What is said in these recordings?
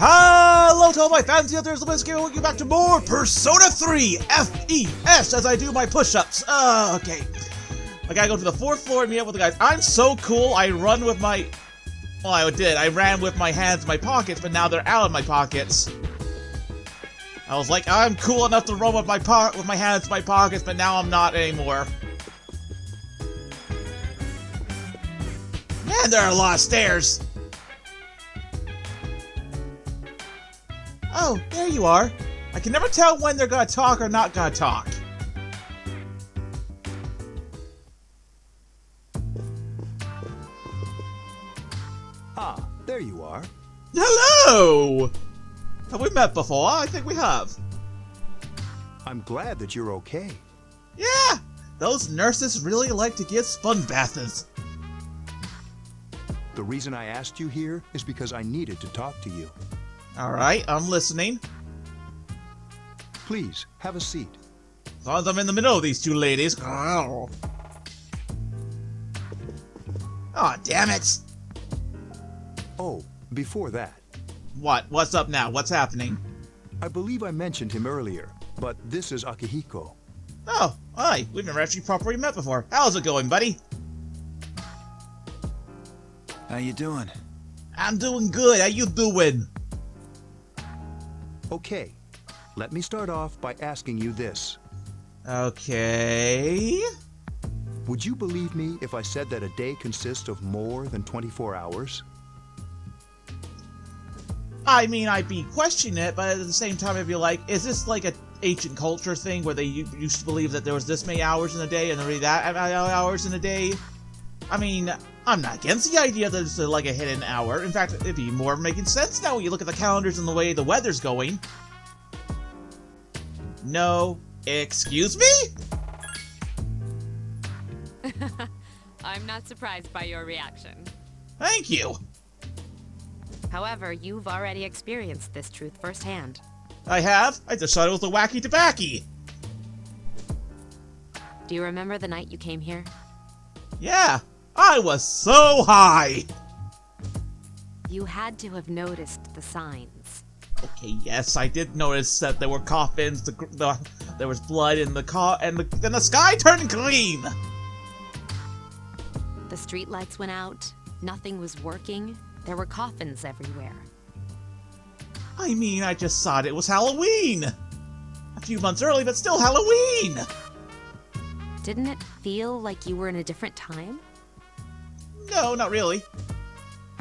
Hello to all my fans out there, it's Lupin here, welcome back to more Persona 3 FES as I do my push-ups. Okay. I gotta go to the 4th floor and meet up with the guys. I'm so cool, I run with my... Well, I did. I ran with my hands in my pockets, but now they're out of my pockets. I was like, I'm cool enough to run with my hands in my pockets, but now I'm not anymore. Man, there are a lot of stairs. Oh, there you are. I can never tell when they're gonna talk or not gonna talk. Ah, there you are. Hello! Have we met before? I think we have. I'm glad that you're okay. Yeah! Those nurses really like to give sponge baths. The reason I asked you here is because I needed to talk to you. Alright, I'm listening. Please, have a seat. As long as I'm in the middle of these two ladies. Oh, damn it! Oh, before that, What? What's up now? What's happening? I believe I mentioned him earlier, but this is Akihiko. Oh, hi. We've never actually properly met before. How's it going, buddy? How you doing? I'm doing good. How you doing? Okay, let me start off by asking you this. Okay... Would you believe me if I said that a day consists of more than 24 hours? I mean, I'd be questioning it, but at the same time, I'd be like, is this like an ancient culture thing where they used to believe that there was this many hours in a day and there were that many hours in a day? I mean, I'm not against the idea that it's like a hidden hour. In fact, it'd be more making sense now when you look at the calendars and the way the weather's going. No. Excuse me? I'm not surprised by your reaction. Thank you. However, you've already experienced this truth firsthand. I have. I just thought it was a wacky tobacco. Do you remember the night you came here? Yeah. I was so high. You had to have noticed the signs. Okay, yes, I did notice that there were coffins, there was blood in the then the sky turned green! The streetlights went out, nothing was working, there were coffins everywhere. I mean, I just thought it was Halloween! A few months early, but still Halloween! Didn't it feel like you were in a different time? No, not really.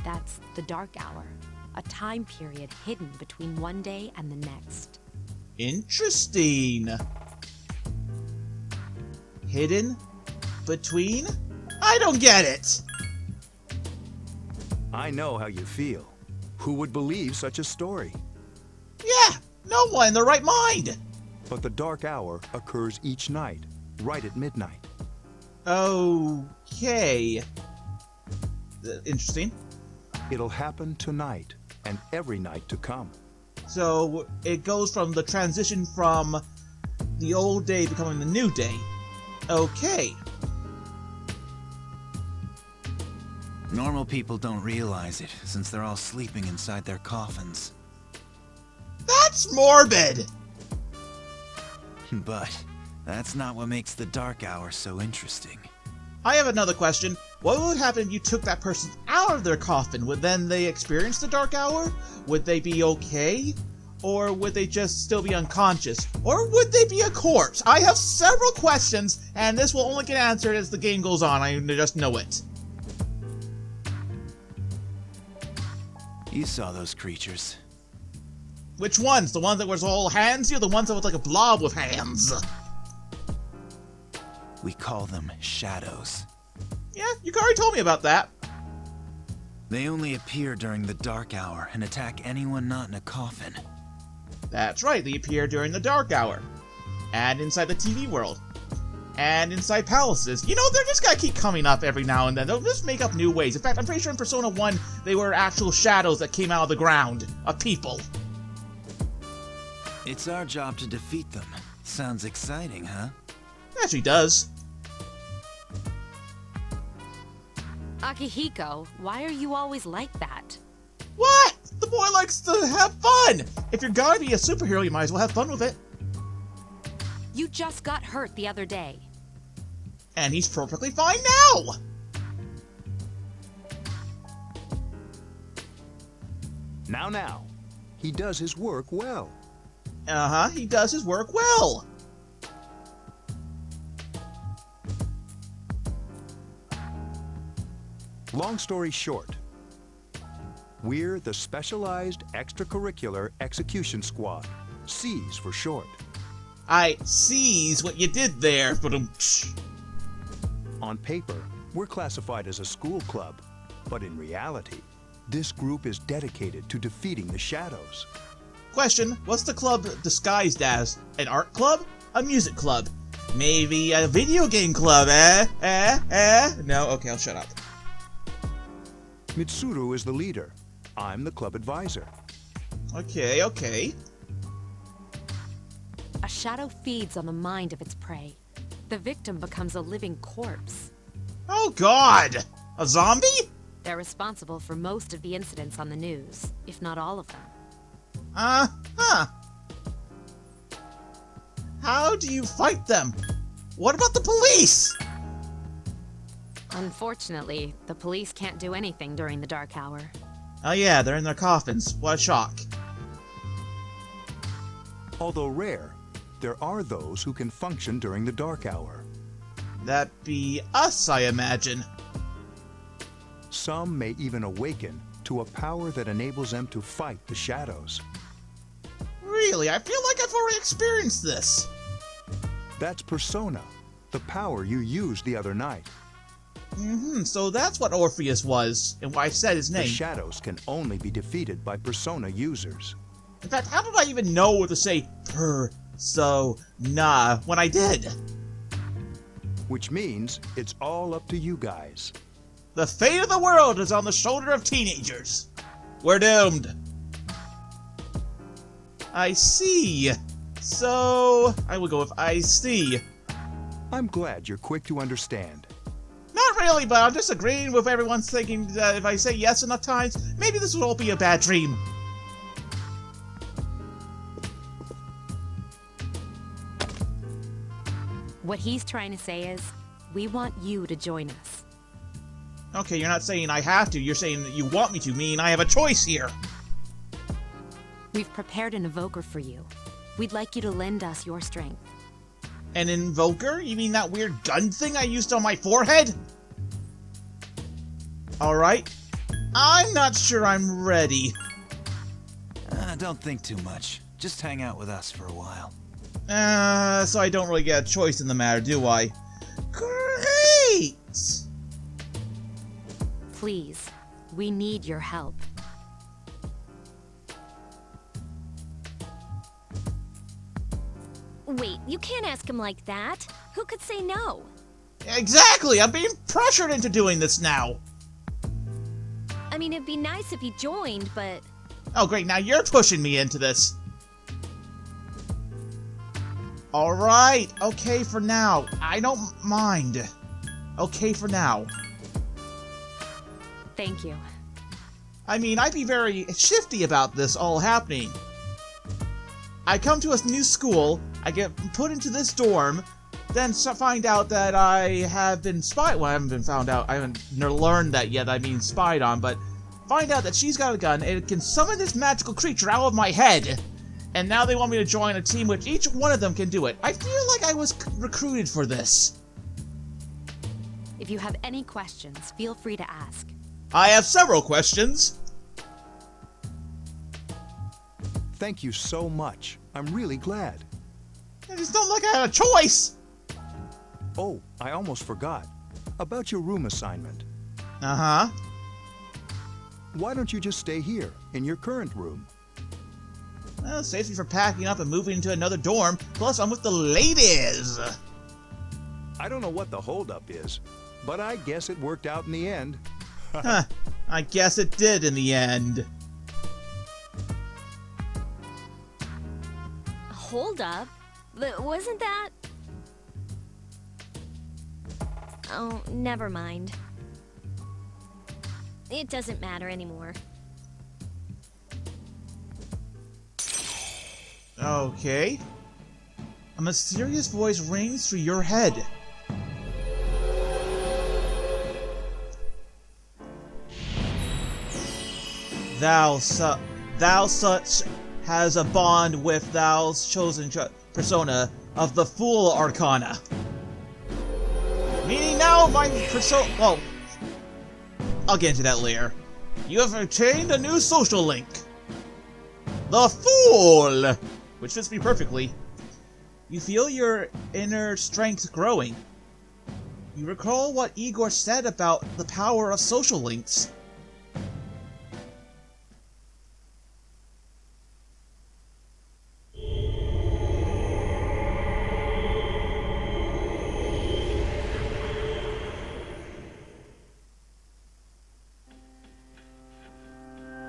That's the dark hour, a time period hidden between one day and the next. Interesting. Hidden? Between? I don't get it! I know how you feel. Who would believe such a story? Yeah, no one in their right mind! But the dark hour occurs each night, right at midnight. Okay. Interesting. It'll happen tonight, and every night to come. So, it goes from the transition from the old day becoming the new day. Okay. Normal people don't realize it, since they're all sleeping inside their coffins. That's morbid! But that's not what makes the dark hour so interesting. I have another question. What would happen if you took that person out of their coffin? Would then they experience the dark hour? Would they be okay? Or would they just still be unconscious? Or would they be a corpse? I have several questions, and this will only get answered as the game goes on. I just know it. You saw those creatures. Which ones? The ones that was all hands or the ones that was like a blob with hands? We call them shadows. Yeah, you already told me about that. They only appear during the dark hour and attack anyone not in a coffin. That's right, they appear during the dark hour. And inside the TV world. And inside palaces. You know, they're just gonna keep coming up every now and then. They'll just make up new ways. In fact, I'm pretty sure in Persona 1, they were actual shadows that came out of the ground. Of people. It's our job to defeat them. Sounds exciting, huh? It actually does. Akihiko, why are you always like that? What? The The boy likes to have fun. If you're gonna be a superhero, you might as well have fun with it. You just got hurt the other day. And he's perfectly fine now. Now. He does his work well. Uh-huh, he does his work well. Long story short, we're the Specialized Extracurricular Execution Squad. C's for short. I sees what you did there, but On paper, we're classified as a school club, but in reality, this group is dedicated to defeating the shadows. Question, what's the club disguised as? An art club? A music club? Maybe a video game club, No? Okay, I'll shut up. Mitsuru is the leader. I'm the club advisor. Okay. A shadow feeds on the mind of its prey. The victim becomes a living corpse. Oh God! A zombie? They're responsible for most of the incidents on the news, if not all of them. How do you fight them? What about the police? Unfortunately, the police can't do anything during the dark hour. Oh yeah, they're in their coffins. What a shock. Although rare, there are those who can function during the dark hour. That be us, I imagine. Some may even awaken to a power that enables them to fight the shadows. Really? I feel like I've already experienced this. That's Persona, the power you used the other night. So that's what Orpheus was, and why I said his The name. shadows can only be defeated by Persona users. In fact, how did I even know what to say per-so-na when I did? Which means it's all up to you guys. The fate of the world is on the shoulder of teenagers. We're doomed. I see. So, I will go with I see. I'm glad you're quick to understand. Not really, but I'm just agreeing with everyone's thinking that if I say yes enough times, maybe this will all be a bad dream. What he's trying to say is, we want you to join us. Okay, you're not saying I have to, you're saying that you want me to, meaning I have a choice here. We've prepared an evoker for you. We'd like you to lend us your strength. An invoker? You mean that weird gun thing I used on my forehead? Alright. I'm not sure I'm ready. Don't think too much. Just hang out with us for a while. So I don't really get a choice in the matter, do I? Great! Please, we need your help. Wait, you can't ask him like that. Who could say no? Exactly! I'm being pressured into doing this now! I mean, it'd be nice if he joined, but... Oh great, now you're pushing me into this! Alright, okay for now. I don't mind. Okay for now. Thank you. I mean, I'd be very shifty about this all happening. I come to a new school, I get put into this dorm, then find out that I have been spied. Well, I haven't been found out. I haven't learned that yet. I mean, spied on, but find out that she's got a gun and it can summon this magical creature out of my head. And now they want me to join a team which each one of them can do it. I feel like I was recruited for this. If you have any questions, feel free to ask. I have several questions. Thank you so much. I'm really glad. I just don't like I had a choice. Oh, I almost forgot. About your room assignment. Uh-huh. Why don't you just stay here, in your current room? Well, saves me from packing up and moving into another dorm. Plus, I'm with the ladies. I don't know what the holdup is, but I guess it worked out in the end. Huh. I guess it did in the end. Hold up. Wasn't that... Oh, never mind. It doesn't matter anymore. Okay. A mysterious voice rings through your head. Thou such has a bond with thou's chosen persona of the Fool Arcana. Meaning now my persona... Well, I'll get into that later. You have obtained a new social link. The Fool! Which fits me perfectly. You feel your inner strength growing. You recall what Igor said about the power of social links.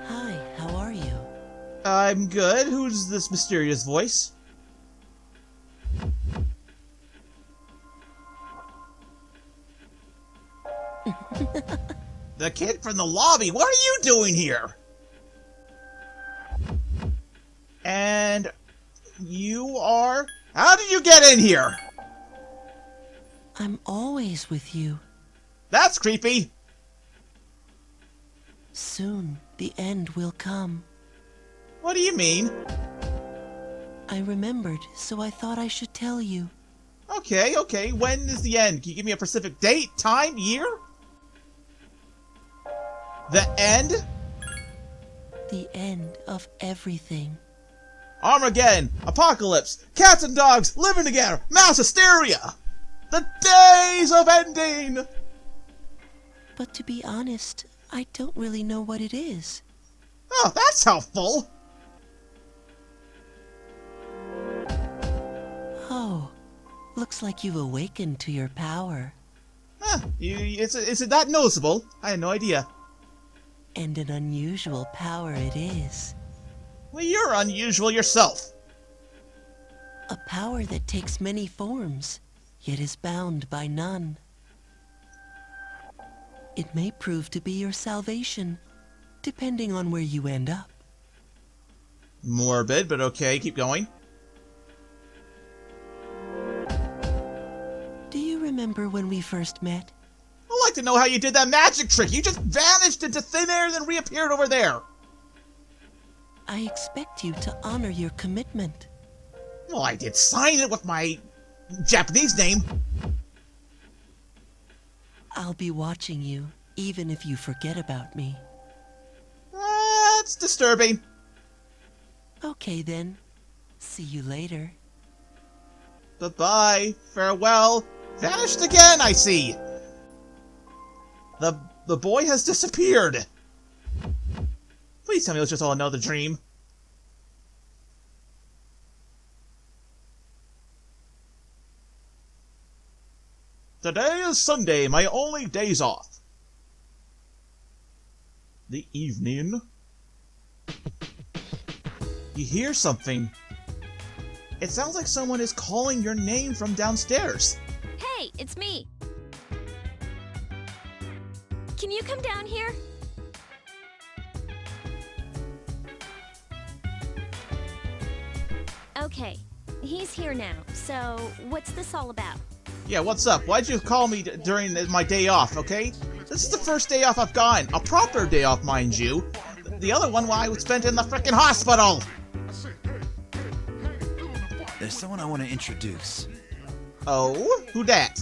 Hi, how are you? I'm good. Who's this mysterious voice? The kid from the lobby, what are you doing here? And you are... How did you get in here? I'm always with you. That's creepy. Soon, the end will come. What do you mean? I remembered, so I thought I should tell you. Okay. When is the end? Can you give me a specific date, time, year? The end? The end of everything. Armageddon, apocalypse, cats and dogs living together, mass hysteria! The days of ending! But to be honest, I don't really know what it is. Oh, that's helpful! Oh, looks like you've awakened to your power. Huh, is it that noticeable? I had no idea. And an unusual power it is. Well, you're unusual yourself. A power that takes many forms, yet is bound by none. It may prove to be your salvation, depending on where you end up. Morbid, but okay, keep going. Do you remember when we first met? I'd like to know how you did that magic trick. You just vanished into thin air and then reappeared over there. I expect you to honor your commitment. Well, I did sign it with my Japanese name. I'll be watching you, even if you forget about me. That's disturbing. Okay then. See you later. Goodbye. Farewell. Vanished again, I see. The boy has disappeared. Please tell me it was just all another dream. Today is Sunday, my only days off. The evening. You hear something. It sounds like someone is calling your name from downstairs. Hey, it's me. Can you come down here? Okay, he's here now. So, what's this all about? Yeah, what's up? Why'd you call me during my day off, okay? This is the first day off I've gotten. A proper day off, mind you. The other one I was spent in the frickin' hospital. There's someone I want to introduce. Oh? Who dat?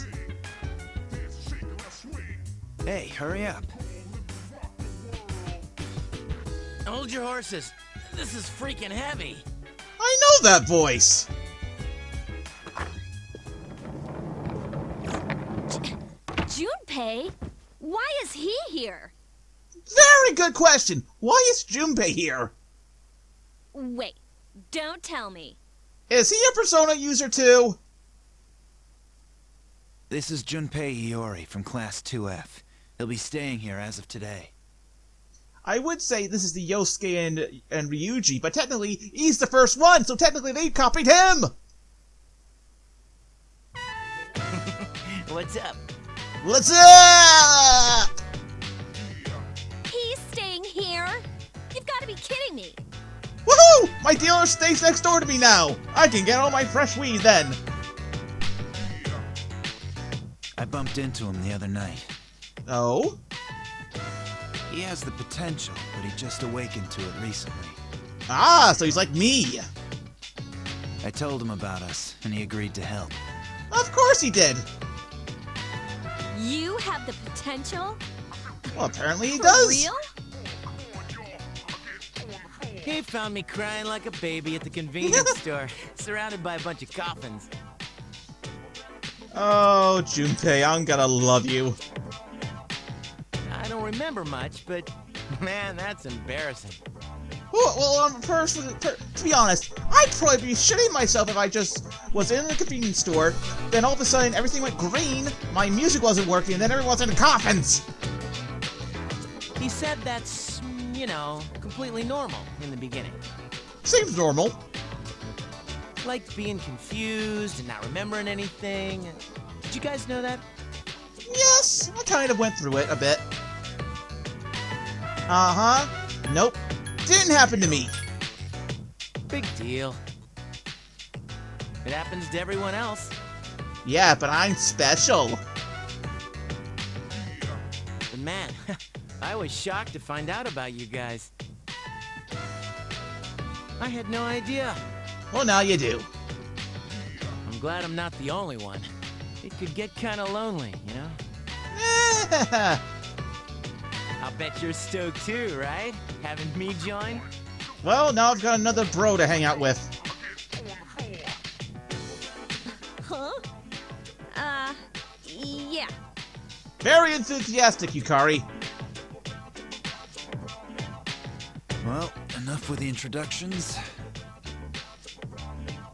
Hey, hurry up. Hold your horses. This is freaking heavy. I know that voice. Junpei? Why is he here? Very good question. Why is Junpei here? Wait, don't tell me. Is he a Persona user too? This is Junpei Iori from Class 2F. He'll be staying here as of today. I would say this is the Yosuke and Ryuji, but technically he's the first one, so technically they copied him! What's up? What's up? He's staying here? You've got to be kidding me. Woohoo! My dealer stays next door to me now! I can get all my fresh weed then! I bumped into him the other night. Oh? He has the potential, but he just awakened to it recently. Ah, so he's like me! I told him about us, and he agreed to help. Of course he did! You have the potential? Well, apparently he For does! real? He found me crying like a baby at the convenience store, surrounded by a bunch of coffins. Oh, Junpei, I'm gonna love you. I don't remember much, but man, that's embarrassing. Well, to be honest, I'd probably be shitting myself if I just was in the convenience store, then all of a sudden everything went green, my music wasn't working, and then everyone's in coffins! He said that's, you know, completely normal in the beginning. Seems normal. Like being confused and not remembering anything. Did you guys know that? Yes, I kind of went through it a bit. Uh-huh. Nope. Didn't happen to me. Big deal. It happens to everyone else. Yeah, but I'm special. But man, I was shocked to find out about you guys. I had no idea. Well, now you do. I'm glad I'm not the only one. It could get kind of lonely, you know? I'll bet you're stoked too, right? Having me join? Well, now I've got another bro to hang out with. Huh? Yeah. Very enthusiastic, Yukari. Well, enough with the introductions.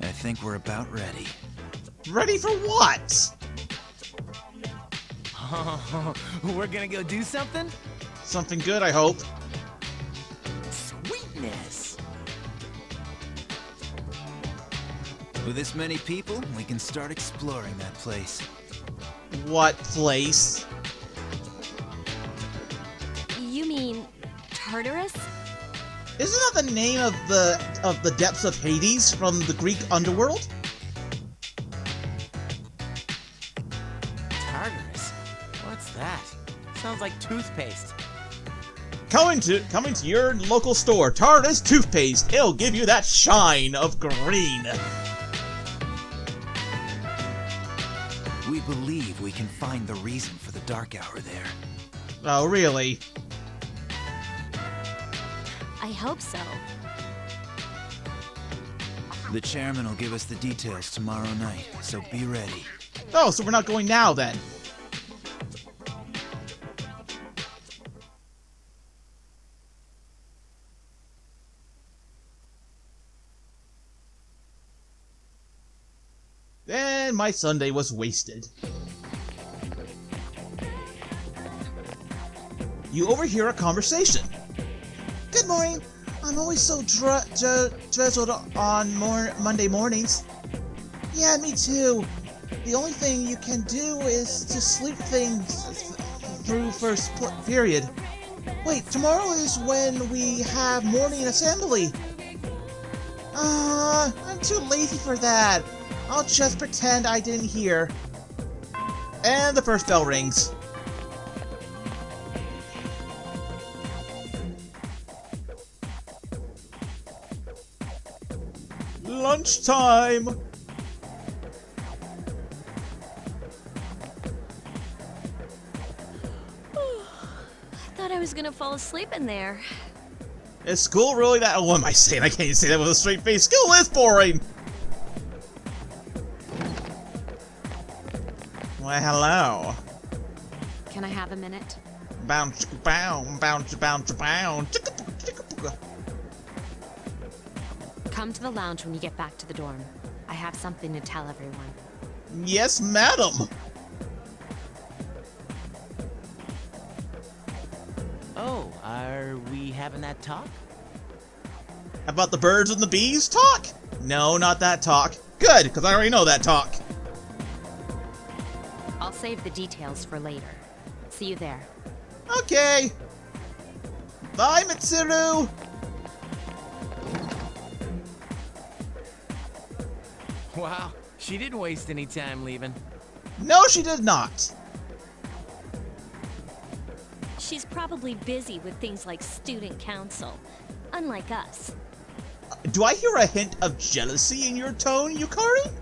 I think we're about ready. Ready for what? We're gonna go do something? Something good, I hope. Sweetness! With this many people, we can start exploring that place. What place? You mean Tartarus? Isn't that the name of the depths of Hades from the Greek underworld? Tartarus? What's that? Sounds like toothpaste. Coming to your local store, Tartarus toothpaste. It'll give you that shine of green. We believe we can find the reason for the dark hour there. Oh, really? I hope so. The chairman will give us the details tomorrow night, so be ready. Oh, so we're not going now then. And my Sunday was wasted. You overhear a conversation. Good morning. I'm always so drizzled on Monday mornings. Yeah, me too. The only thing you can do is to sleep things through first period. Wait, tomorrow is when we have morning assembly. I'm too lazy for that. I'll just pretend I didn't hear. And the first bell rings. Lunchtime! Thought I was gonna fall asleep in there. Is school really that? Oh, what am I saying? I can't even say that with a straight face. School is boring! Why, hello. Can I have a minute? Bounce, bound, bounce, bounce, bound. Come to the lounge when you get back to the dorm. I have something to tell everyone. Yes, madam. Oh, are we having that talk? About the birds and the bees talk? No, not that talk. Good, because I already know that talk. I'll save the details for later. See you there. Okay. Bye, Mitsuru. Wow, she didn't waste any time leaving. No, she did not. She's probably busy with things like student council, unlike us. Do I hear a hint of jealousy in your tone, Yukari?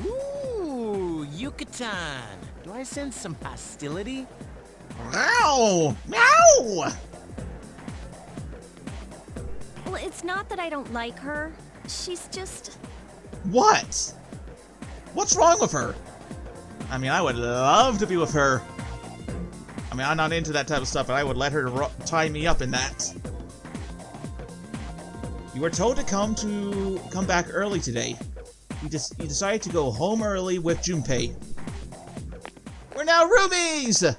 Ooh, Yucatan. Do I sense some hostility? Meow! Meow! Well, it's not that I don't like her. She's just... What? What's wrong with her? I mean, I would love to be with her. I mean, I'm not into that type of stuff, but I would let her tie me up in that. You were told to come back early today. You decided to go home early with Junpei. We're now roomies!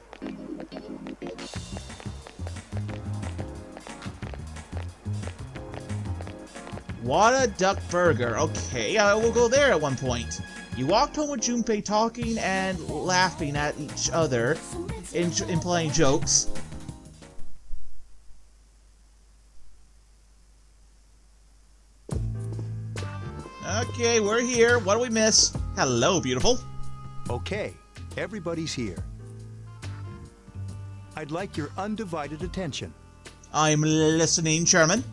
What a duck burger. Okay, we'll go there at one point. You walked home with Junpei talking and laughing at each other, implying jokes. Okay, we're here. What do we miss? Hello, beautiful. Okay, everybody's here. I'd like your undivided attention. I'm listening, Chairman.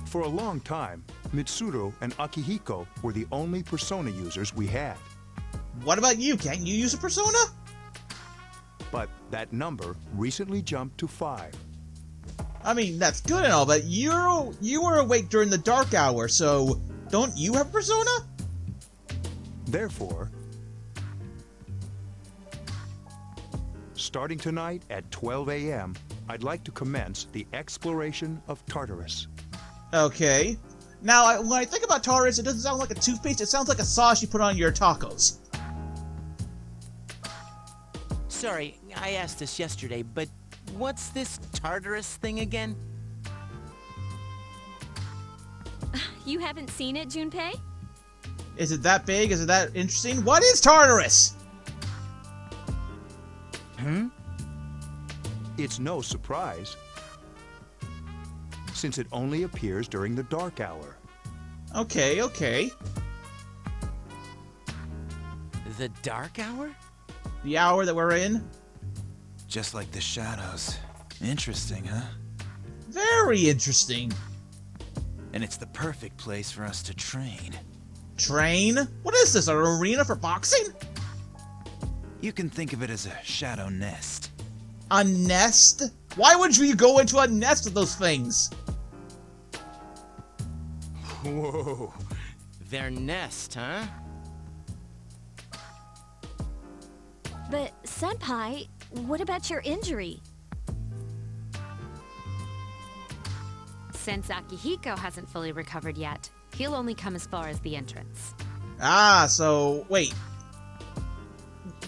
For a long time, Mitsuru and Akihiko were the only persona users we had. What about you? Can't you use a persona? But that number recently jumped to 5. I mean, that's good and all, but you were awake during the dark hour, so don't you have a persona? Therefore, starting tonight at 12 a.m., I'd like to commence the exploration of Tartarus. Okay. Now, when I think about Tartarus, it doesn't sound like a toothpaste, it sounds like a sauce you put on your tacos. Sorry, I asked this yesterday, but what's this Tartarus thing again? You haven't seen it, Junpei? Is it that big? Is it that interesting? What is Tartarus? It's no surprise, since it only appears during the dark hour. Okay, okay. The dark hour? The hour that we're in? Just like the shadows. Interesting, huh? Very interesting. And it's the perfect place for us to train. Train? What is this, an arena for boxing? You can think of it as a shadow nest. A nest? Why would you go into a nest of those things? Whoa, their nest, huh? But, Senpai, what about your injury? Since Akihiko hasn't fully recovered yet, he'll only come as far as the entrance. Ah, so, wait.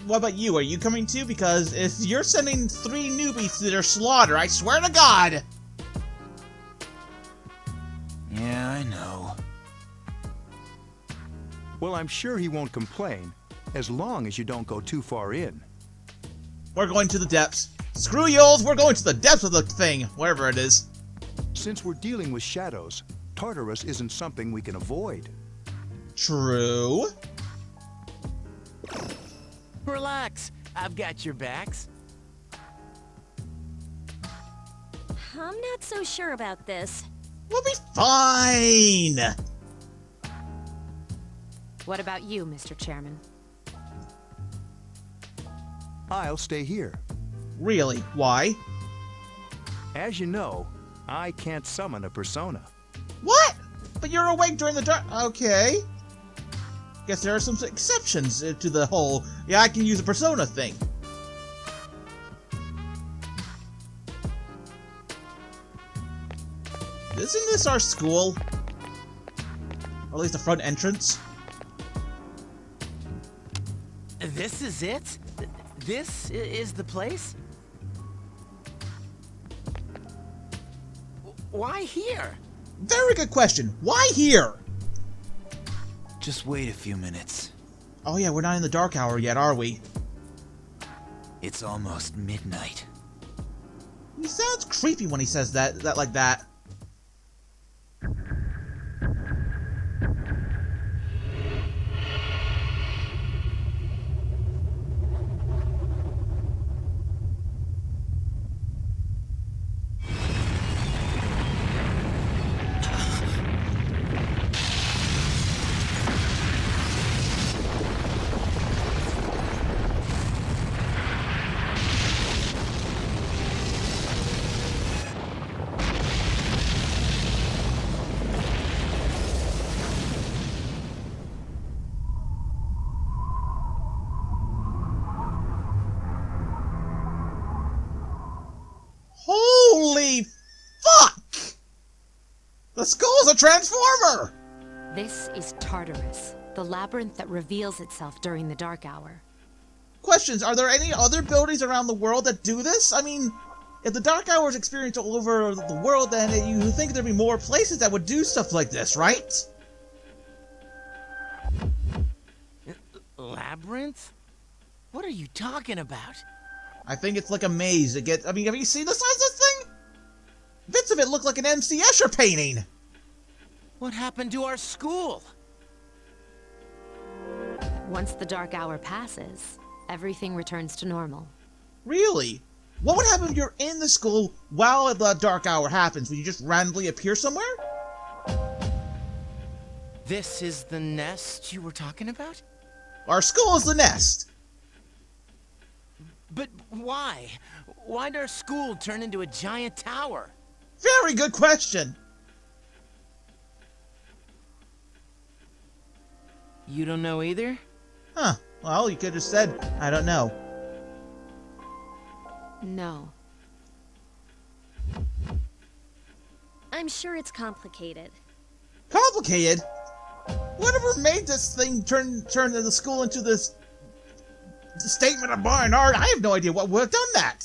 What about you? Are you coming too? Because if you're sending 3 newbies to their slaughter, I swear to God! Yeah, I know. Well, I'm sure he won't complain, as long as you don't go too far in. We're going to the depths. Screw y'alls, we're going to the depths of the thing, wherever it is. Since we're dealing with shadows, Tartarus isn't something we can avoid. True. Relax, I've got your backs. I'm not so sure about this. We'll be fine. What about you, Mr. Chairman? I'll stay here. Really? Why? As you know, I can't summon a persona. What? But you're awake during the dark. Okay. Guess there are some exceptions to the whole, yeah, I can use a persona thing. Isn't this our school? Or at least the front entrance? This is it? This is the place? Why here? Very good question. Why here? Just wait a few minutes. Oh yeah, we're not in the dark hour yet, are we? It's almost midnight. He sounds creepy when he says that like that. was a transformer! This is Tartarus, the labyrinth that reveals itself during the dark hour. Questions, are there any other buildings around the world that do this? I mean, if the dark hour is experienced all over the world, then you think there'd be more places that would do stuff like this, right? Labyrinth? What are you talking about? I think it's like a maze to get... I mean, have you seen the size of this thing? Bits of it look like an MC Escher painting! What happened to our school? Once the dark hour passes, everything returns to normal. Really? What would happen if you're in the school while the dark hour happens? Would you just randomly appear somewhere? This is the nest you were talking about? Our school is the nest. But why? Why'd our school turn into a giant tower? Very good question. You don't know either? Huh. Well, you could have said, I don't know. No. I'm sure it's complicated. Complicated? Whatever made this thing turn the school into this statement of bar and art? I have no idea what would have done that.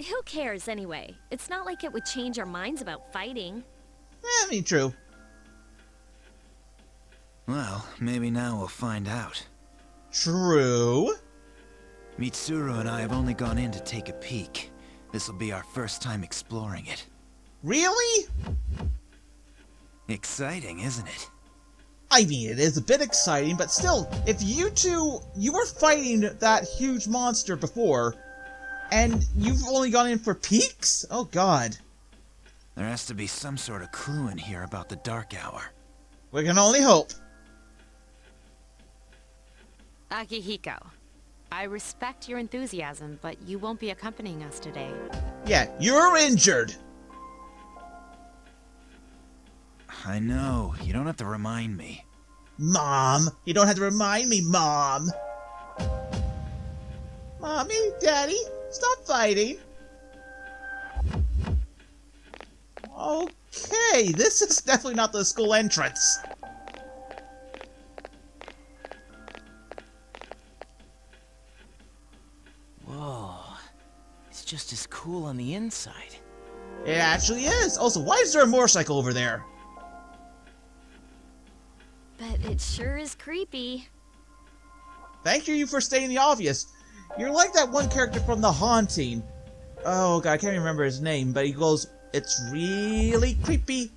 Who cares anyway? It's not like it would change our minds about fighting. I mean, true. Well, maybe now we'll find out. True. Mitsuru and I have only gone in to take a peek. This'll be our first time exploring it. Really? Exciting, isn't it? I mean, it is a bit exciting, but still, if you were fighting that huge monster before, and you've only gone in for peeks? Oh god. There has to be some sort of clue in here about the dark hour. We can only hope. Akihiko, I respect your enthusiasm, but you won't be accompanying us today. Yeah, you're injured. I know, you don't have to remind me. Mom, you don't have to remind me, Mom. Mommy, Daddy, stop fighting. Okay, this is definitely not the school entrance. Whoa. It's just as cool on the inside. It actually is. Also, why is there a motorcycle over there? But it sure is creepy. Thank you for stating the obvious. You're like that one character from The Haunting. Oh god, I can't remember his name, but he goes, "It's really creepy."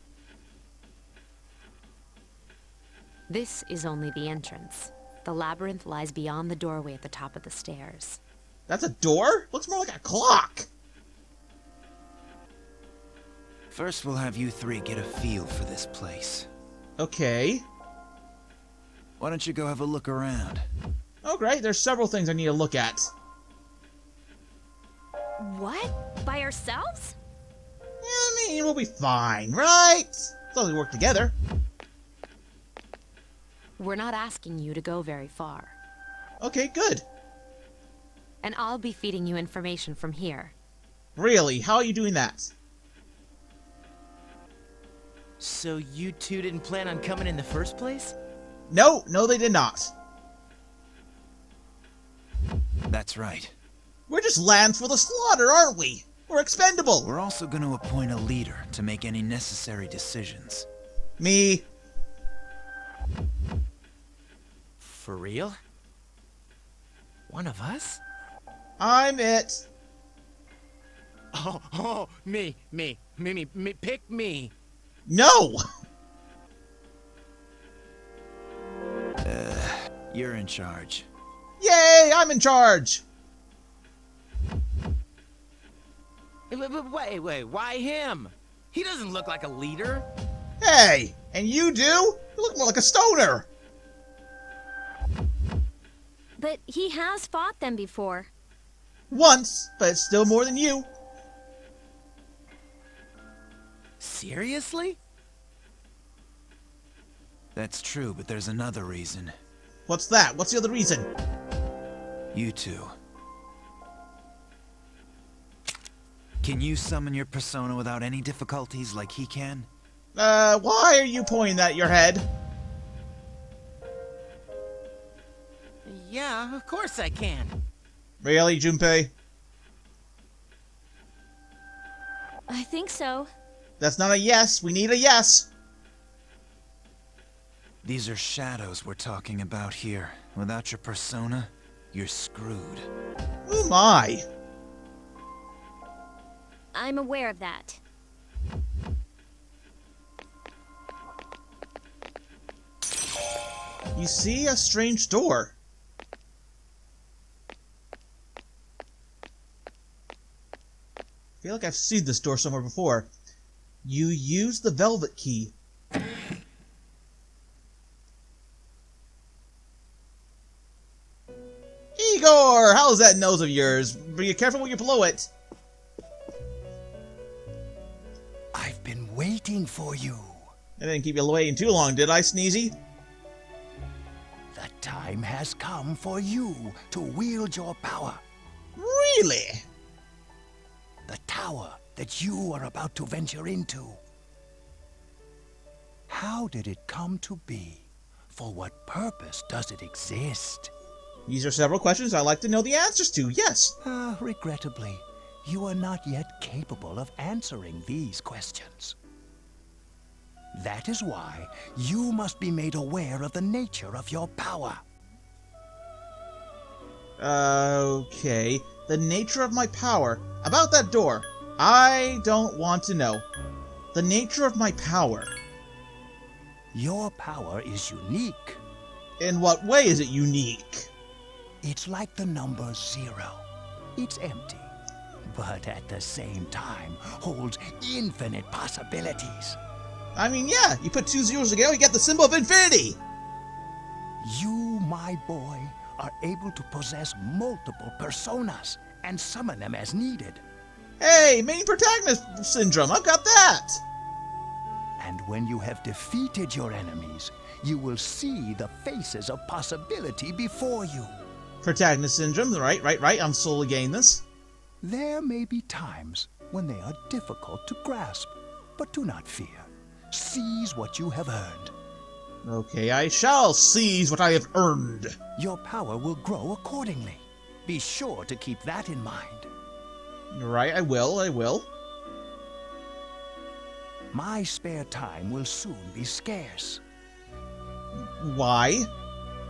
This is only the entrance. The labyrinth lies beyond the doorway at the top of the stairs. That's a door? Looks more like a clock. First, we'll have you three get a feel for this place. Okay. Why don't you go have a look around? Oh great, there's several things I need to look at. What? By ourselves? I mean, we'll be fine, right? As long as we work together. We're not asking you to go very far. Okay, good. And I'll be feeding you information from here. Really? How are you doing that? So you two didn't plan on coming in the first place? No, they did not. That's right. We're just lambs for the slaughter, aren't we? We're expendable. We're also going to appoint a leader to make any necessary decisions. Me. For real? One of us? I'm it. Oh, me, pick me. No! You're in charge. Yay, I'm in charge! Wait, why him? He doesn't look like a leader. Hey, and you do? You look more like a stoner. But he has fought them before. Once, but it's still more than you. Seriously? That's true, but there's another reason. What's that? What's the other reason? You two. Can you summon your persona without any difficulties like he can? Why are you pointing at your head? Yeah, of course I can. Really, Junpei? I think so. That's not a yes. We need a yes. These are shadows we're talking about here. Without your persona, you're screwed. Oh my. I'm aware of that. You see a strange door. I feel like I've seen this door somewhere before. You use the velvet key. Igor! How's that nose of yours? Be careful when you blow it. I've been waiting for you. I didn't keep you waiting too long, did I, Sneezy? The time has come for you to wield your power. Really? The tower that you are about to venture into. How did it come to be? For what purpose does it exist? These are several questions I'd like to know the answers to, yes. Regrettably, you are not yet capable of answering these questions. That is why you must be made aware of the nature of your power. Okay. The nature of my power. About that door. I don't want to know. The nature of my power. Your power is unique. In what way is it unique? It's like the number 0. It's empty, but at the same time holds infinite possibilities. I mean, yeah, you put 2 zeros together, you get the symbol of infinity! You, my boy, are able to possess multiple personas and summon them as needed. Hey, main protagonist syndrome, I've got that! And when you have defeated your enemies, you will see the faces of possibility before you. Protagonist syndrome, right, I'm slowly getting this. There may be times when they are difficult to grasp, but do not fear. Seize what you have earned. Okay, I shall seize what I have earned. Your power will grow accordingly. Be sure to keep that in mind. Right, I will. My spare time will soon be scarce. Why?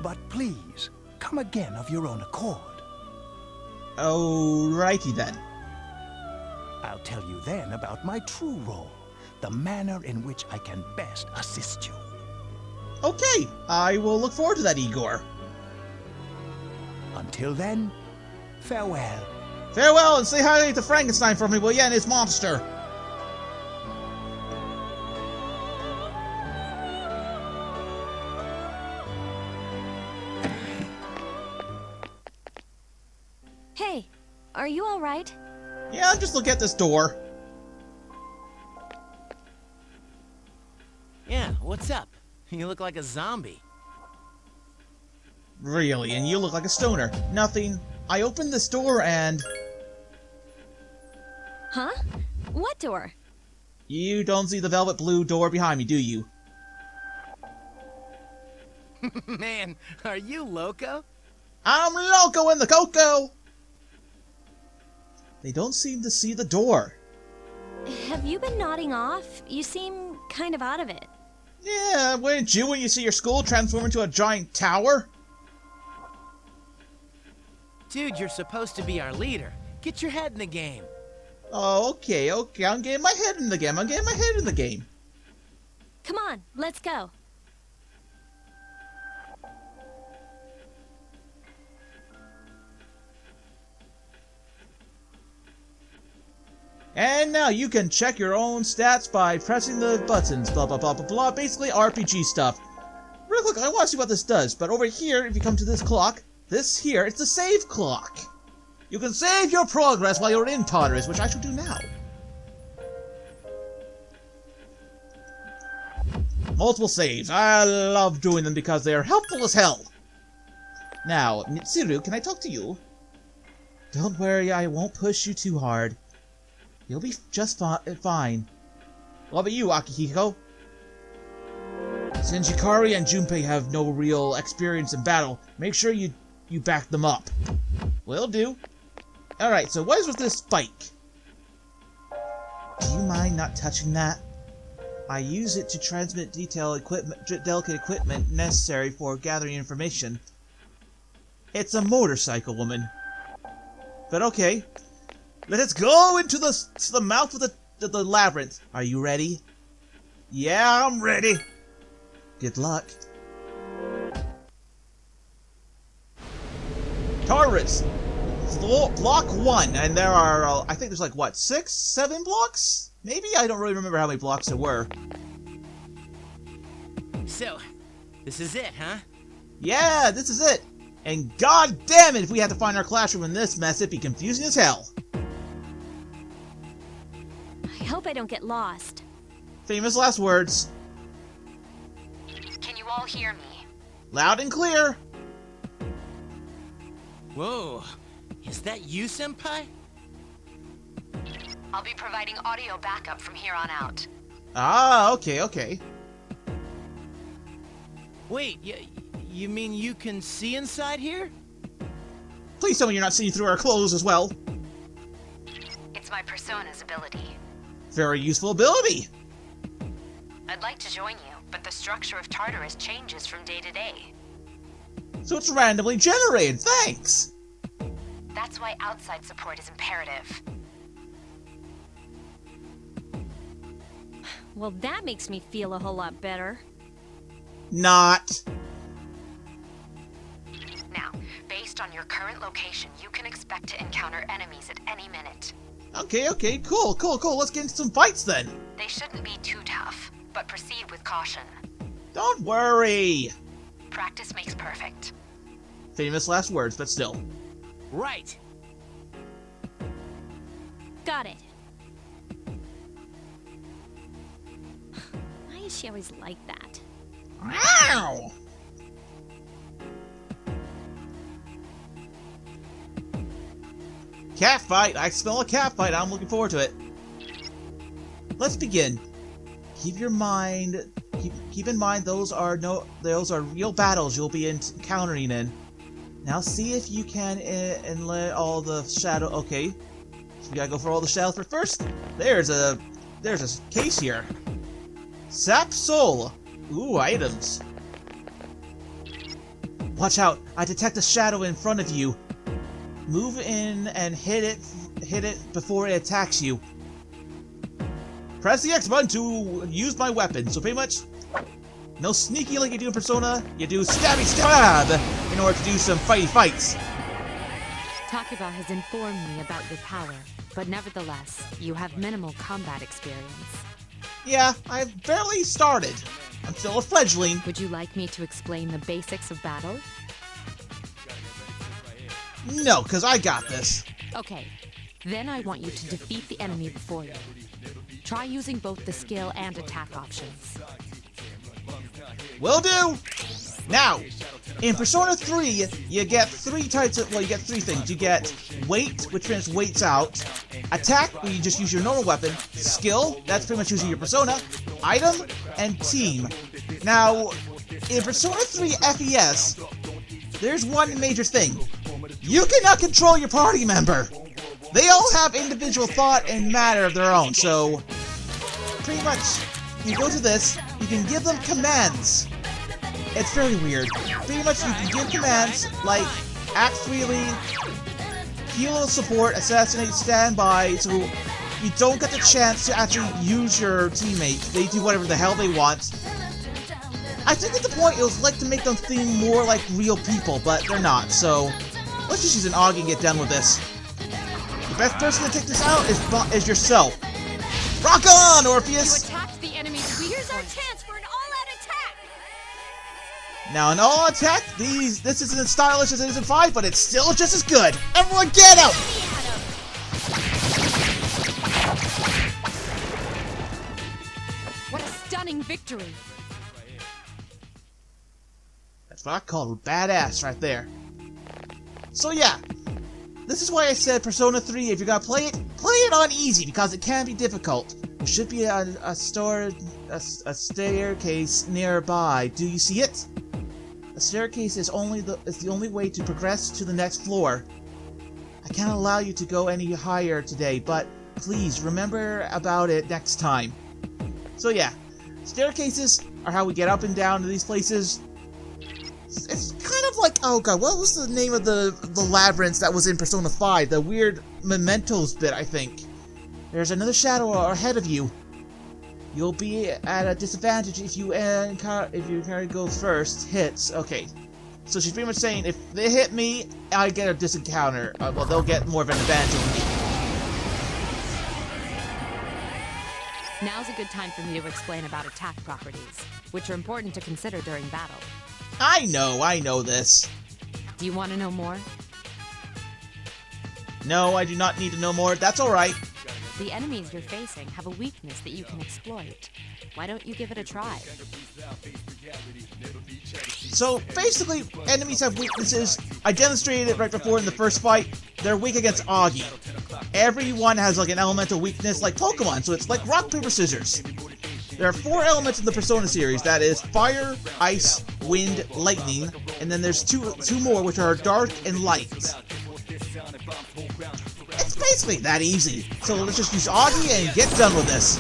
But please, come again of your own accord. Alrighty then. I'll tell you then about my true role, the manner in which I can best assist you. Okay, I will look forward to that, Igor. Until then, farewell. Farewell, and say hi to Frankenstein for me, will ya, and his monster. Hey, are you all right? Yeah, just look at this door. Yeah, what's up? You look like a zombie. Really, and you look like a stoner. Nothing. I opened this door and... Huh? What door? You don't see the velvet blue door behind me, do you? Man, are you loco? I'm loco in the coco! They don't seem to see the door. Have you been nodding off? You seem kind of out of it. Yeah, wouldn't you when you see your school transform into a giant tower? Dude, you're supposed to be our leader. Get your head in the game. Oh, okay, I'm getting my head in the game. Come on, let's go. And now you can check your own stats by pressing the buttons, blah blah blah blah blah, basically RPG stuff. Real quick, I want to see what this does, but over here, if you come to this clock, this here, it's the save clock. You can save your progress while you're in Tartarus, which I shall do now. Multiple saves. I love doing them because they are helpful as hell. Now, Mitsuru, can I talk to you? Don't worry, I won't push you too hard. You'll be just fine. What about you, Akihiko? Since Yukari and Junpei have no real experience in battle, make sure you back them up. Will do. Alright, so what is with this spike? Do you mind not touching that? I use it to transmit delicate equipment necessary for gathering information. It's a motorcycle, woman. But okay. Let us go into the mouth of the labyrinth. Are you ready? Yeah, I'm ready. Good luck. Tartarus! Block 1, and there are, I think there's like, what, 6, 7 blocks? Maybe? I don't really remember how many blocks there were. So, this is it, huh? Yeah, this is it! And god damn it, if we had to find our classroom in this mess, it'd be confusing as hell. I hope I don't get lost. Famous last words. Can you all hear me? Loud and clear. Whoa, is that you, Senpai? I'll be providing audio backup from here on out. Ah, okay. Wait, you mean you can see inside here? Please tell me you're not seeing through our clothes as well. It's my persona's ability. Very useful ability. I'd like to join you, but the structure of Tartarus changes from day to day. So it's randomly generated, thanks! That's why outside support is imperative. Well, that makes me feel a whole lot better. Not. Now, based on your current location, you can expect to encounter enemies at any minute. Okay, cool. Let's get into some fights then. They shouldn't be too tough, but proceed with caution. Don't worry. Practice makes perfect. Famous last words, but still. Right. Got it. Why is she always like that? Ow! Cat fight! I smell a cat fight. I'm looking forward to it. Let's begin. Keep in mind those are real battles you'll be encountering in. Now see if you can let all the shadow. Okay, so we gotta go for all the shadows first. There's a case here. Sap Soul. Ooh, items. Watch out! I detect a shadow in front of you. Move in and hit it before it attacks you. Press the X button to use my weapon. So pretty much, no sneaky like you do in Persona. You do stabby stab in order to do some fighty fights. Takuba has informed me about your power, but nevertheless, you have minimal combat experience. Yeah, I've barely started. I'm still a fledgling. Would you like me to explain the basics of battle? No, because I got this. Okay, then I want you to defeat the enemy before you. Try using both the skill and attack options. Will do! Now, in Persona 3, you get three types of, you get three things. You get weight, which means weights out. Attack, where you just use your normal weapon. Skill, that's pretty much using your Persona. Item, and team. Now, in Persona 3 FES, there's one major thing. You cannot control your party member! They all have individual thought and matter of their own, so pretty much, you go to this, you can give them commands. It's very weird. Pretty much you can give commands like act freely, heal support, assassinate, stand by, so you don't get the chance to actually use your teammate. They do whatever the hell they want. I think at the point it was like to make them seem more like real people, but they're not, so let's just use an Augie and get done with this. The best person to take this out is yourself. Rock on, Orpheus! You attacked the enemy. Here's our chance for an all-out attack! Now, an all-out attack, this isn't as stylish as it is in 5, but it's still just as good. Everyone get out! What a stunning victory! That's what I call badass right there. So yeah, this is why I said Persona 3, if you're gonna play it on easy, because it can be difficult. There should be a store a staircase nearby. Do you see it? A staircase is the only way to progress to the next floor. I can't allow you to go any higher today, but please remember about it next time. So yeah, staircases are how we get up and down to these places. It's kind of like, oh god, what was the name of the labyrinth that was in Persona 5? The weird mementos bit, I think. There's another shadow ahead of you. You'll be at a disadvantage if you go first. Hits. Okay. So she's pretty much saying, if they hit me, I get a disencounter. Well, they'll get more of an advantage over me. Now's a good time for me to explain about attack properties, which are important to consider during battle. I know this. Do you want to know more? No, I do not need to know more. That's alright. The enemies you're facing have a weakness that you can exploit. Why don't you give it a try? So, basically, enemies have weaknesses. I demonstrated it right before in the first fight. They're weak against Agi. Everyone has like an elemental weakness like Pokemon, so it's like rock, paper, scissors. There are 4 elements in the Persona series, that is fire, ice, wind, lightning, and then there's two more which are dark and light. It's basically that easy. So let's just use Agi and get done with this.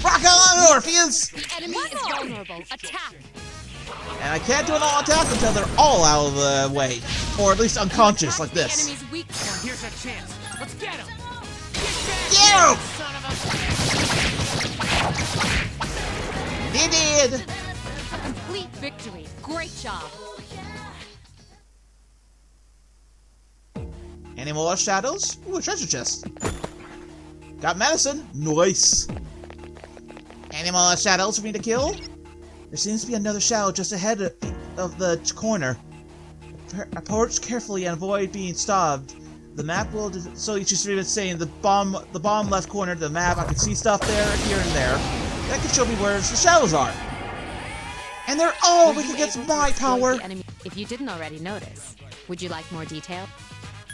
Rock on, Orpheus! The enemy is vulnerable. Attack! And I can't do an all attack until they're all out of the way. Or at least unconscious, like this. The enemy's weak point. Here's a chance. Let's get him! Get him! Son of They did! a complete victory. Great job. Any more shadows? Ooh, a treasure chest. Got medicine. Nice. Any more shadows for me to kill? There seems to be another shadow just ahead of the corner. Approach carefully and avoid being stabbed. The map will... So you just even saying the bottom left corner of the map, I can see stuff there, here, and there. That can show me where the shadows are. And they're all weak against my power. If you didn't already notice, would you like more detail?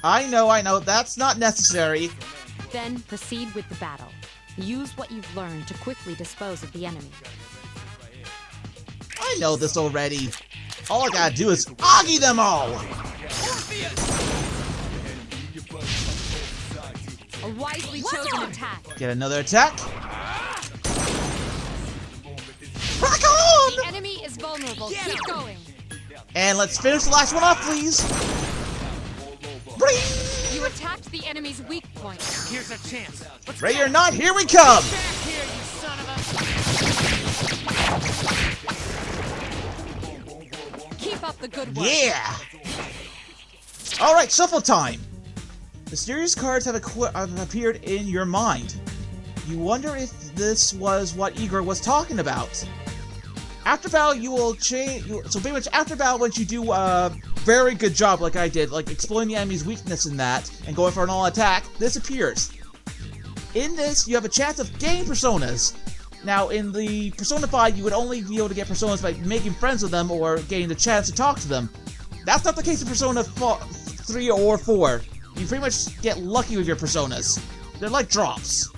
I know. That's not necessary. Then proceed with the battle. Use what you've learned to quickly dispose of the enemy. I know this already. All I gotta do is Agi them all! A wisely chosen attack. Get another attack. Rock on! The enemy is vulnerable. Keep going. And let's finish the last one off, please. Bring! You attacked the enemy's weak point. Here's a chance. Ready or not, here we come! Back here, you son of a... Keep up the good work. Yeah! Alright, shuffle time! Mysterious cards have appeared in your mind. You wonder if this was what Igor was talking about. After battle, you will change... So pretty much after battle, once you do a very good job like I did, like exploiting the enemy's weakness in that, and going for an all-attack, this appears. In this, you have a chance of getting personas. Now, in the Persona 5, you would only be able to get personas by making friends with them or getting the chance to talk to them. That's not the case in Persona 3 or 4. You pretty much get lucky with your personas. They're like drops.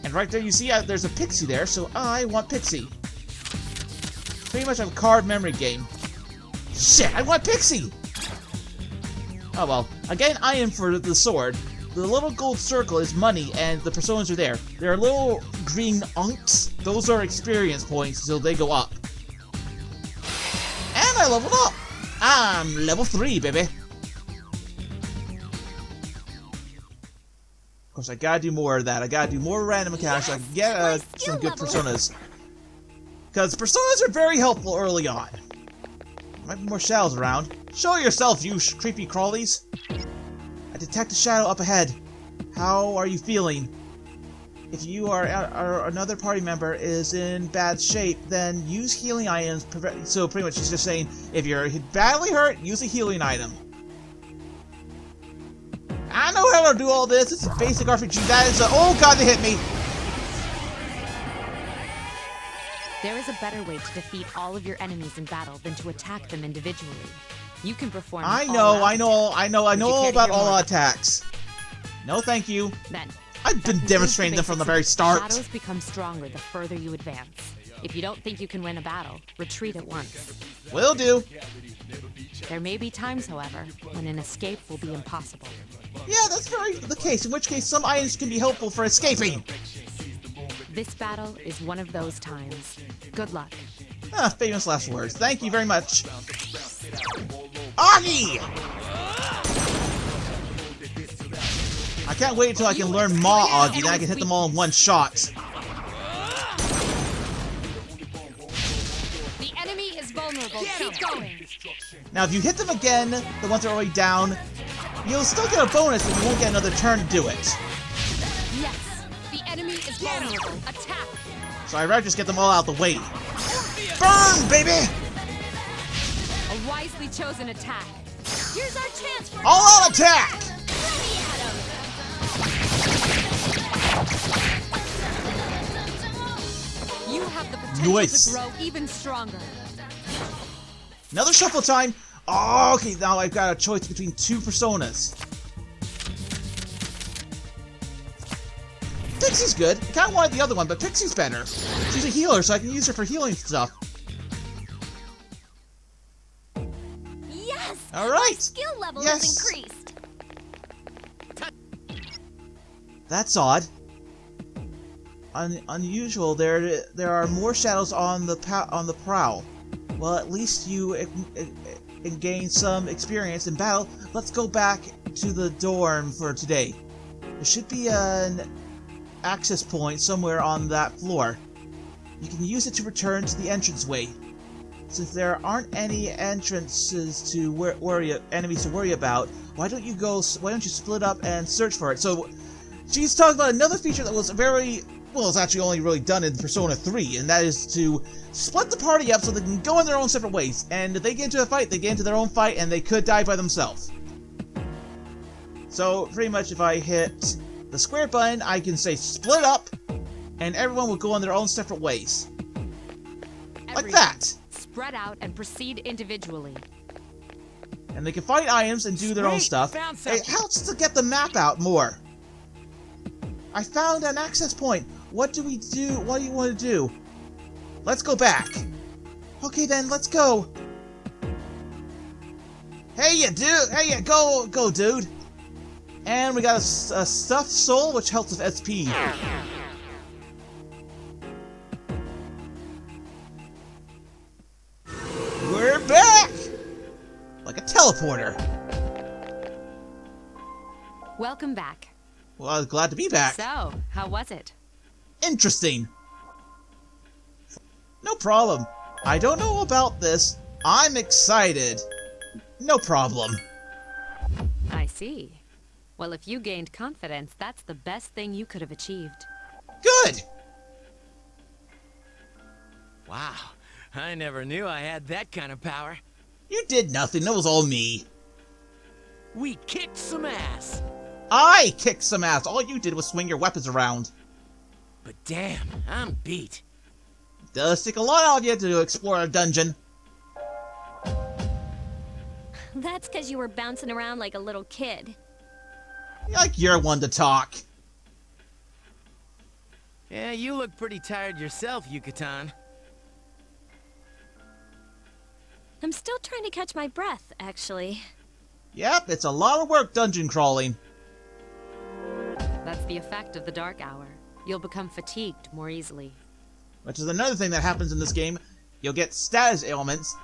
And right there you see there's a Pixie there, so I want Pixie. Pretty much a card memory game. Shit, I want Pixie! Oh well. Again, I am for the sword. The little gold circle is money, and the personas are there. There are little green unks. Those are experience points, so they go up. And I leveled up! I'm level 3, baby. Of course, I gotta do more of that. I gotta do more random encounters so I can get some good personas. Because personas are very helpful early on. Might be more shadows around. Show yourself, you creepy crawlies. I detect a shadow up ahead. How are you feeling? If you or another party member is in bad shape, then use healing items. So pretty much she's just saying, if you're badly hurt, use a healing item. I know how to do all this. It's a basic RPG. That is a... Oh god, they hit me! There is a better way to defeat all of your enemies in battle than to attack them individually. You can perform I know all about all attacks. No thank you. Then, I've been demonstrating them from the very start. Shadows become stronger the further you advance. If you don't think you can win a battle, retreat at once. Will do. There may be times, however, when an escape will be impossible. Yeah, that's very the case, in which case some items can be helpful for escaping. This battle is one of those times. Good luck. Ah, famous last words. Thank you very much. Agi! I can't wait until I can learn Ma Agi, then I can hit them all in one shot. The enemy is vulnerable. Keep going. Now, if you hit them again, the ones that are already down, you'll still get a bonus, but you won't get another turn to do it. Yes, the enemy is vulnerable. Attack. So I'd rather just get them all out the way. Burn, baby! A wisely chosen attack. Here's our chance for All out attack! Let me at 'em. You have the potential Nice. to grow even stronger. Another shuffle time! Oh, okay, now I've got a choice between two personas. Pixie's good. I kinda wanted the other one, but Pixie's better. She's a healer, so I can use her for healing stuff. Yes! Alright! Skill level Yes. is increased. That's odd. Unusual. There are more shadows on the prowl. Well, at least you gain some experience in battle. Let's go back to the dorm for today. There should be an access point somewhere on that floor. You can use it to return to the entranceway. Since there aren't any entrances to enemies to worry about, why don't you split up and search for it? So she's talking about another feature that was it's actually only really done in Persona 3, and that is to split the party up so they can go in their own separate ways. And if they get into a fight, they get into their own fight, and they could die by themselves. So pretty much if I hit the square button, I can say split up, and everyone will go in their own separate ways. Like that. Spread out and proceed individually. And they can find items and do their own stuff. It helps to get the map out more. I found an access point. What do we do? What do you want to do? Let's go back. Okay then, let's go. Hey you dude! Hey you go dude! And we got a stuffed soul, which helps with SP. We're back! Like a teleporter. Welcome back. Well, I was glad to be back. So, how was it? Interesting. No problem. I don't know about this. I'm excited. No problem. I see. Well, if you gained confidence, that's the best thing you could have achieved. Good! Wow, I never knew I had that kind of power. You did nothing. That was all me. We kicked some ass. I kicked some ass. All you did was swing your weapons around. But damn, I'm beat. Does take a lot out of you to explore a dungeon. That's because you were bouncing around like a little kid. Like you're one to talk. Yeah, you look pretty tired yourself, Yucatan. I'm still trying to catch my breath, actually. Yep, it's a lot of work dungeon crawling. That's the effect of the dark hour. You'll become fatigued more easily. Which is another thing that happens in this game. You'll get status ailments,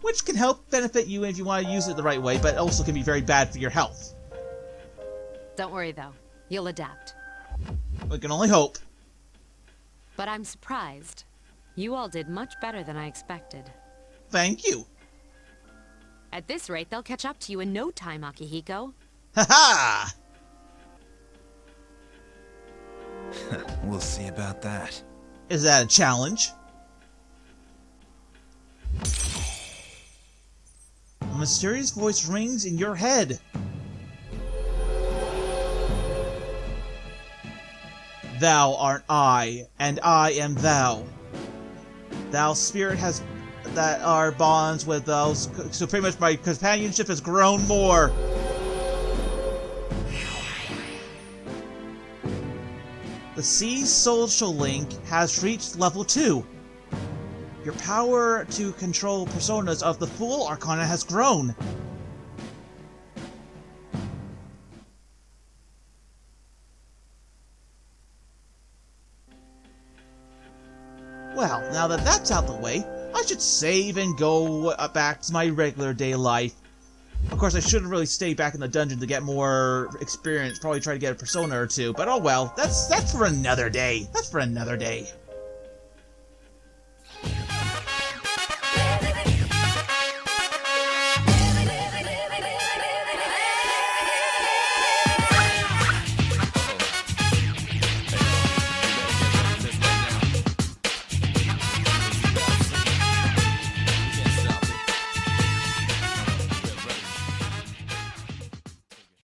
which can help benefit you if you want to use it the right way, but also can be very bad for your health. Don't worry though, you'll adapt. We can only hope. But I'm surprised. You all did much better than I expected. Thank you. At this rate, they'll catch up to you in no time, Akihiko. Ha-ha! We'll see about that. Is that a challenge? A mysterious voice rings in your head. Thou art I, and I am thou. Thou spirit has that are bonds with those, so pretty much my companionship has grown more. The C's social link has reached level 2. Your power to control personas of the Fool Arcana has grown. Well, now that that's out the way, I should save and go back to my regular day life. Of course, I shouldn't really stay back in the dungeon to get more experience, probably try to get a persona or two, but oh well, that's for another day. That's for another day.